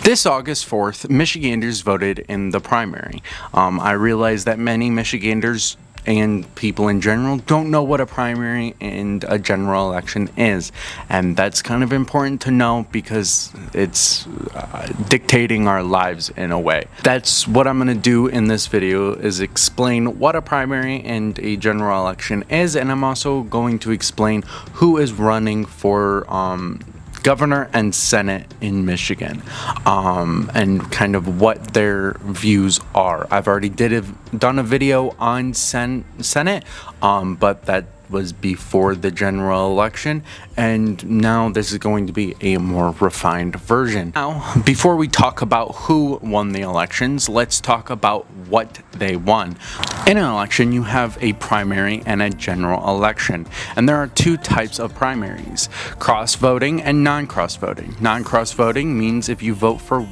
This August 4th, Michiganders voted in the primary. I realize that many Michiganders and people in general don't know what a primary and a general election is, and that's kind of important to know because it's dictating our lives in a way. That's what I'm going to do in this video, is explain what a primary and a general election is, and I'm also going to explain who is running for governor and senate in Michigan, and kind of what their views are. I've already done a video on Senate, but that was before the general election, and now this is going to be a more refined version. Now, before we talk about who won the elections, let's talk about what they won. In an election, you have a primary and a general election, and there are two types of primaries: cross-voting and non-cross-voting. Non-cross-voting means if you vote for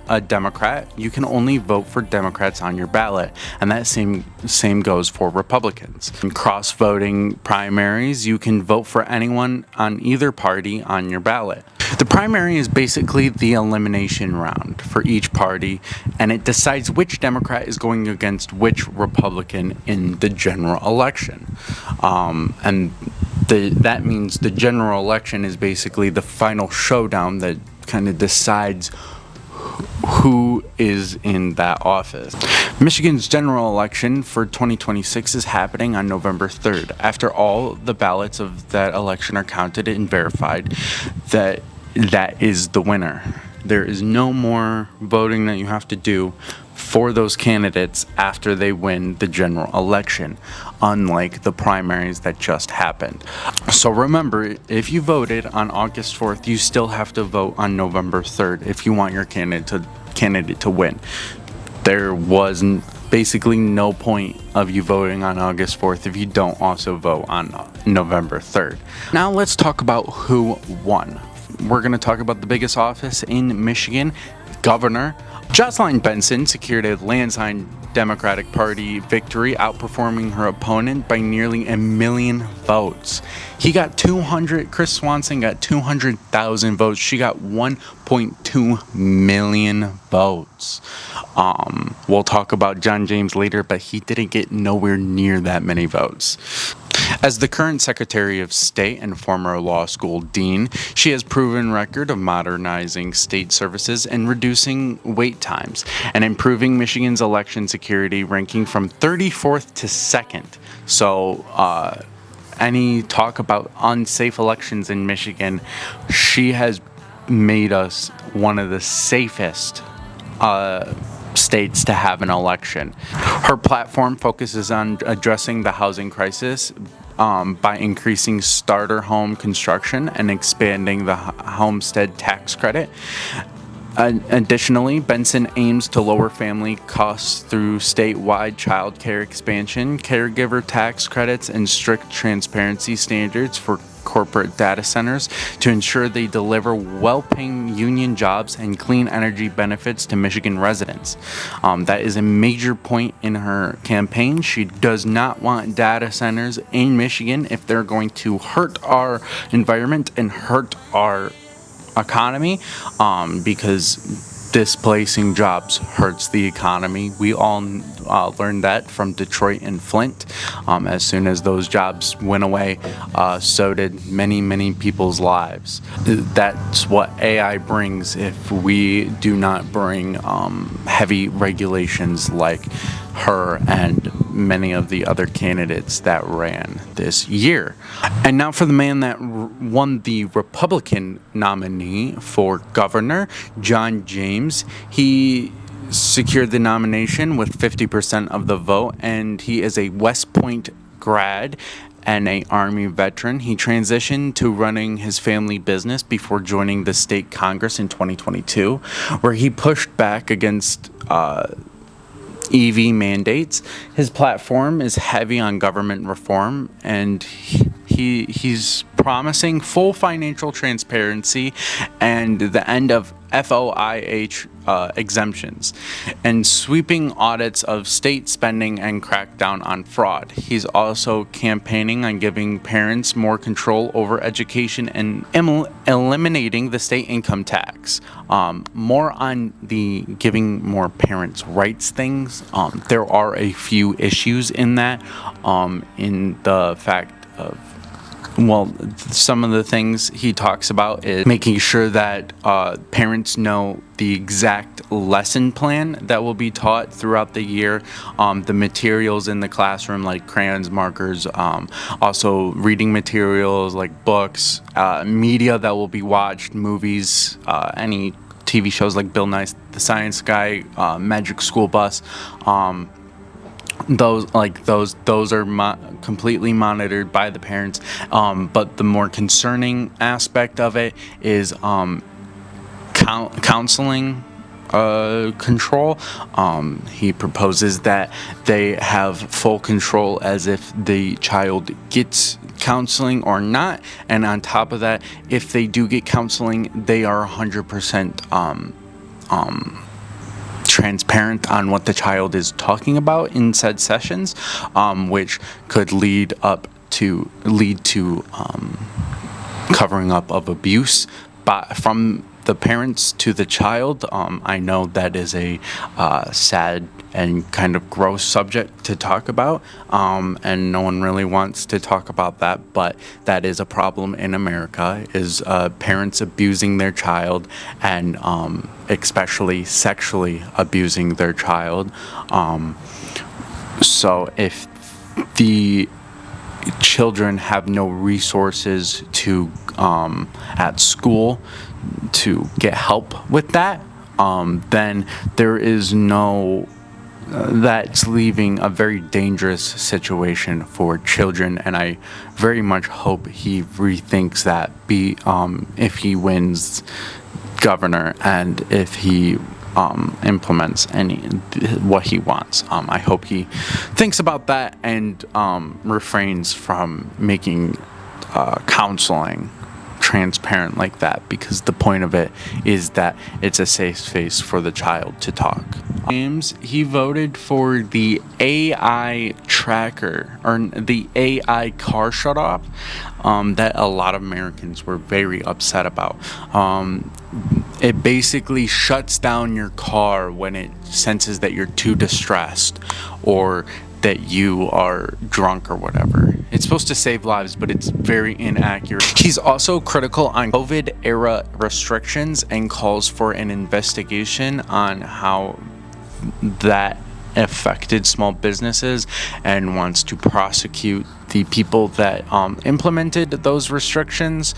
a Democrat, you can only vote for Democrats on your ballot, and that same goes for Republicans. In cross-voting primaries, you can vote for anyone on either party on your ballot. The primary is basically the elimination round for each party, and it decides which Democrat is going against which Republican in the general election. That means the general election is basically the final showdown that kind of decides who is in that office. Michigan's general election for 2026 is happening on November 3rd. After all the ballots of that election are counted and verified, that is the winner. There is no more voting that you have to do for those candidates after they win the general election, unlike the primaries that just happened. So remember, if you voted on August 4th, you still have to vote on November 3rd if you want your candidate to win. There was basically no point of you voting on August 4th if you don't also vote on November 3rd. Now let's talk about who won. We're going to talk about the biggest office in Michigan, governor. Jocelyn Benson secured a landslide Democratic Party victory, outperforming her opponent by nearly 1 million votes. Chris Swanson got 200,000 votes. She got 1.2 million votes. We'll talk about John James later, but he didn't get nowhere near that many votes. As the current Secretary of State and former law school dean, she has proven record of modernizing state services and reducing wait times, and improving Michigan's election security, ranking from 34th to 2nd. So, any talk about unsafe elections in Michigan, she has made us one of the safest states to have an election. Her platform focuses on addressing the housing crisis by increasing starter home construction and expanding the homestead tax credit. Additionally, Benson aims to lower family costs through statewide child care expansion, caregiver tax credits, and strict transparency standards for corporate data centers to ensure they deliver well-paying union jobs and clean energy benefits to Michigan residents. That is a major point in her campaign. She does not want data centers in Michigan if they're going to hurt our environment and hurt our economy, because displacing jobs hurts the economy. We all learned that from Detroit and Flint. As soon as those jobs went away, so did many people's lives. That's what AI brings if we do not bring heavy regulations like her and many of the other candidates that ran this year. And now for the man that won the Republican nominee for governor, John James. He secured the nomination with 50% of the vote, and he is a West Point grad and an Army veteran. He transitioned to running his family business before joining the state Congress in 2022, where he pushed back against EV mandates. His platform is heavy on government reform, and he's promising full financial transparency and the end of FOIH exemptions, and sweeping audits of state spending and crackdown on fraud. He's also campaigning on giving parents more control over education and eliminating the state income tax. More on the giving more parents rights things. There are a few issues in that, in the fact of, well, some of the things he talks about is making sure that parents know the exact lesson plan that will be taught throughout the year, the materials in the classroom like crayons, markers, also reading materials like books, media that will be watched, movies, any TV shows like Bill Nye the Science Guy, Magic School Bus. Those are completely monitored by the parents, but the more concerning aspect of it is counseling control. He proposes that they have full control as if the child gets counseling or not, and on top of that, if they do get counseling, they are 100% transparent on what the child is talking about in said sessions, which could lead to covering up of abuse from the parents to the child. I know that is a sad and kind of gross subject to talk about, and no one really wants to talk about that, but that is a problem in America, is parents abusing their child, and especially sexually abusing their child. So if the children have no resources to at school to get help with that, then there is no that's leaving a very dangerous situation for children, and I very much hope he rethinks that if he wins governor, and if he implements what he wants. I hope he thinks about that and refrains from making counseling transparent like that, because the point of it is that it's a safe space for the child to talk. James, he voted for the AI tracker, or the AI car shutoff, that a lot of Americans were very upset about. It basically shuts down your car when it senses that you're too distressed or that you are drunk or whatever. It's supposed to save lives, but it's very inaccurate. He's also critical on COVID-era restrictions and calls for an investigation on how that affected small businesses, and wants to prosecute the people that implemented those restrictions.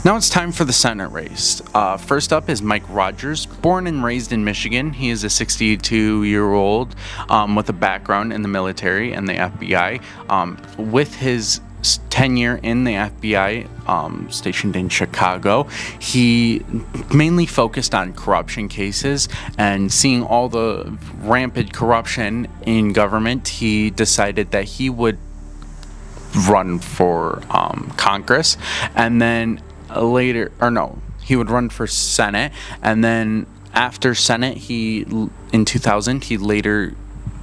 Now it's time for the Senate race. First up is Mike Rogers, born and raised in Michigan. He is a 62-year-old with a background in the military and the FBI. With his tenure in the FBI, stationed in Chicago, he mainly focused on corruption cases, and seeing all the rampant corruption in government, he decided that he would run for Congress, and then he would run for Senate, and then after Senate, in 2000, he later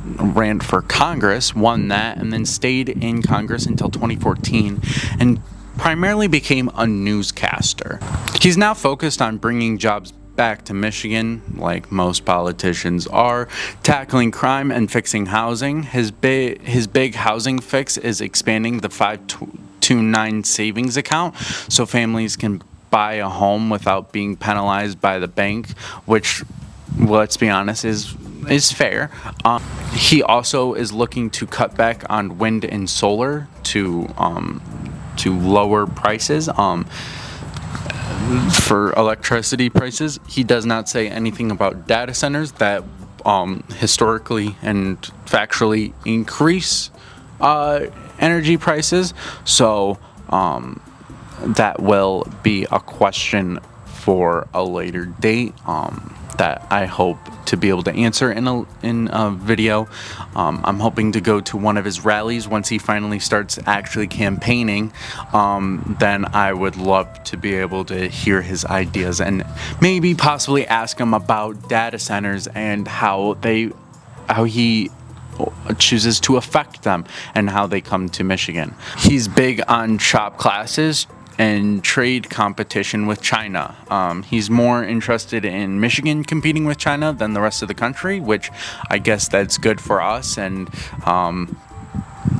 ran for Congress, won that, and then stayed in Congress until 2014, and primarily became a newscaster. He's now focused on bringing jobs back to Michigan, like most politicians are, tackling crime and fixing housing. His big housing fix is expanding the 529 savings account so families can buy a home without being penalized by the bank, which, let's be honest, is fair. He also is looking to cut back on wind and solar to lower prices for electricity prices. He does not say anything about data centers that historically and factually increase energy prices. So that will be a question for a later date. that I hope to be able to answer in a video. I'm hoping to go to one of his rallies once he finally starts actually campaigning. Then I would love to be able to hear his ideas and maybe possibly ask him about data centers and how he chooses to affect them and how they come to Michigan. He's big on shop classes and trade competition with China. He's more interested in Michigan competing with China than the rest of the country, which I guess that's good for us, and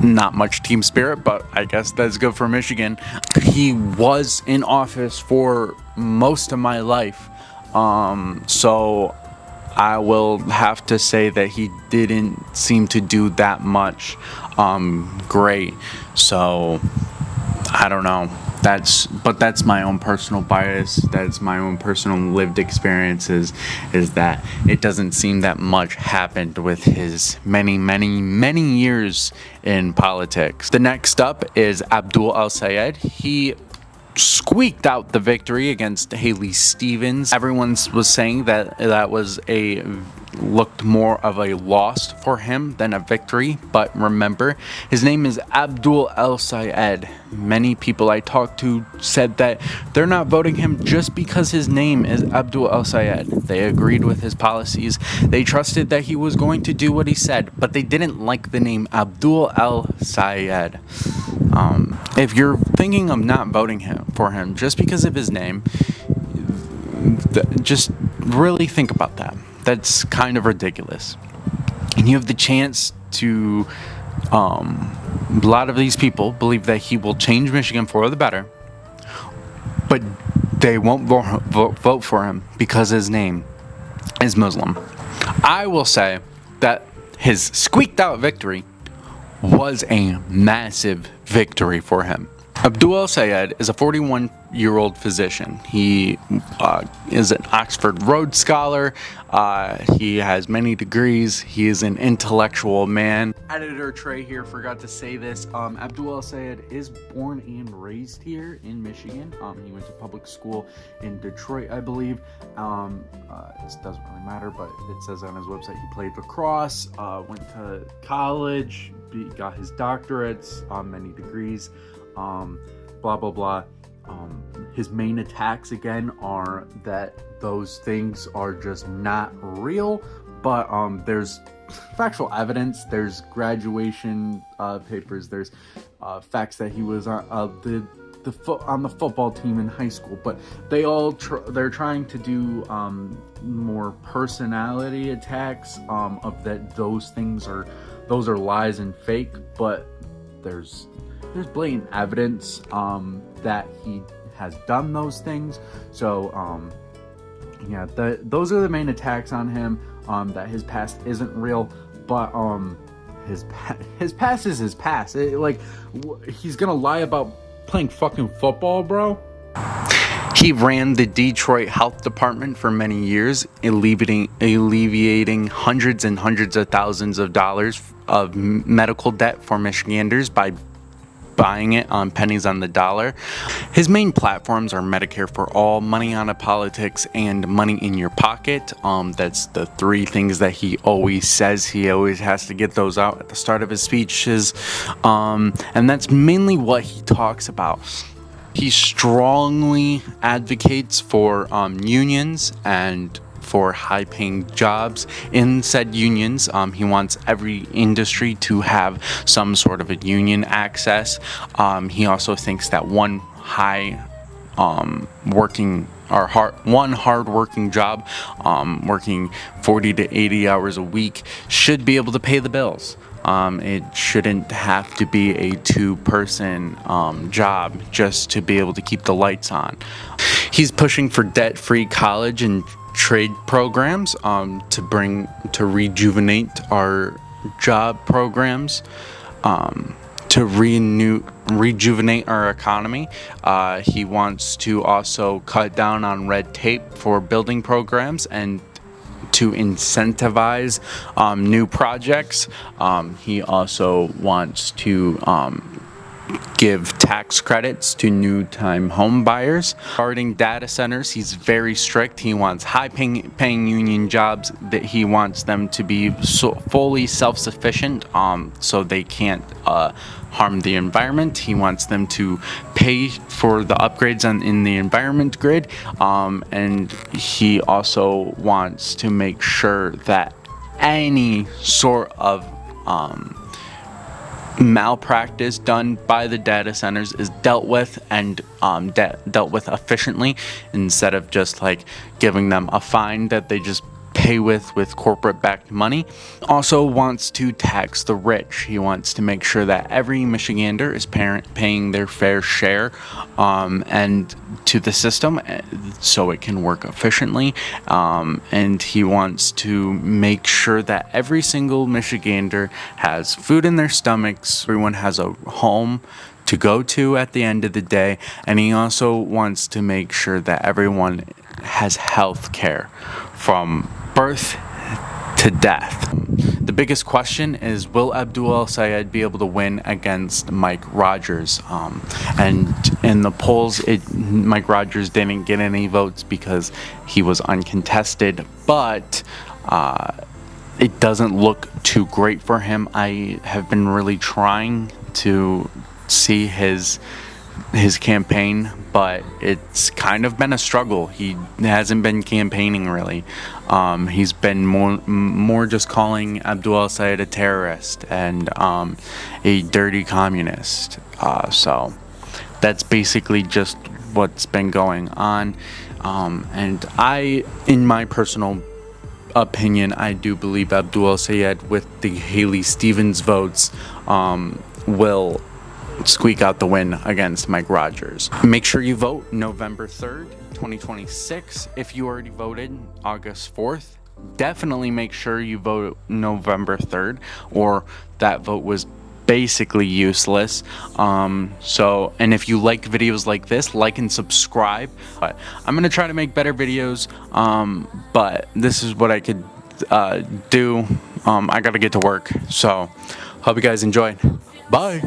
not much team spirit, but I guess that's good for Michigan. He was in office for most of my life, so I will have to say that he didn't seem to do that much great. So I don't know. That's my own personal bias. That's my own personal lived experiences, is that it doesn't seem that much happened with his many years in politics. The next up is Abdul El-Sayed. He squeaked out the victory against Haley Stevens. Everyone was saying that looked more of a loss for him than a victory, but remember, his name is Abdul El-Sayed. Many people I talked to said that they're not voting him just because his name is Abdul El-Sayed. They agreed with his policies. They trusted that he was going to do what he said, but they didn't like the name Abdul El-Sayed. If you're thinking of not voting for him just because of his name, just really think about that. That's kind of ridiculous. And you have the chance to, a lot of these people believe that he will change Michigan for the better, but they won't vote for him because his name is Muslim. I will say that his squeaked out victory was a massive victory for him. Abdul El-Sayed is a 41-year-old physician. He is an Oxford Rhodes Scholar. He has many degrees. He is an intellectual man. Editor Trey here forgot to say this. Abdul El-Sayed is born and raised here in Michigan. He went to public school in Detroit, I believe. This doesn't really matter, but it says on his website he played lacrosse, went to college, got his doctorates, many degrees. Blah blah blah. His main attacks again are that those things are just not real, but there's factual evidence. There's graduation papers. There's facts that he was on the football team in high school. But they're trying to do more personality attacks of that those are lies and fake. But there's blatant evidence that he has done those things. So those are the main attacks on him, that his past isn't real, but his past is his past. He's gonna lie about playing fucking football, bro. He ran the Detroit Health Department for many years, alleviating hundreds and hundreds of thousands of dollars of medical debt for Michiganders by buying it on pennies on the dollar. His main platforms are Medicare for All, Money on a Politics, and Money in Your Pocket. That's the three things that he always says. He always has to get those out at the start of his speeches. And that's mainly what he talks about. He strongly advocates for unions and for high-paying jobs in said unions. He wants every industry to have some sort of a union access. He also thinks that one hard-working job, working 40 to 80 hours a week, should be able to pay the bills. It shouldn't have to be a two-person job just to be able to keep the lights on. He's pushing for debt-free college and trade programs to rejuvenate our job programs, to rejuvenate our economy. He wants to also cut down on red tape for building programs and to incentivize new projects. He also wants to give tax credits to new-time home buyers. Regarding data centers, he's very strict. He wants high-paying union jobs. That he wants them to be fully self-sufficient, so they can't harm the environment. He wants them to pay for the upgrades in the environment grid, and he also wants to make sure that any sort of malpractice done by the data centers is dealt with and dealt with efficiently, instead of just like giving them a fine that they just pay with corporate backed money. Also wants to tax the rich. He wants to make sure that every Michigander is paying their fair share and to the system, so it can work efficiently, and he wants to make sure that every single Michigander has food in their stomachs, everyone has a home to go to at the end of the day, and he also wants to make sure that everyone has health care from birth to death. The biggest question is, will Abdul El-Sayed be able to win against Mike Rogers? And in the polls, Mike Rogers didn't get any votes because he was uncontested, but it doesn't look too great for him. I have been really trying to see his campaign, but it's kind of been a struggle. He hasn't been campaigning really. He's been more just calling Abdul El-Sayed a terrorist and a dirty communist. So that's basically just what's been going on. And in my personal opinion, I do believe Abdul El-Sayed, with the Haley Stevens votes, will squeak out the win against Mike Rogers. Make sure you vote November 3rd, 2026. If you already voted August 4th, definitely make sure you vote November 3rd, or that vote was basically useless. And if you like videos like this, like and subscribe. But I'm gonna try to make better videos, but this is what I could do. I gotta get to work, so hope you guys enjoyed. Bye.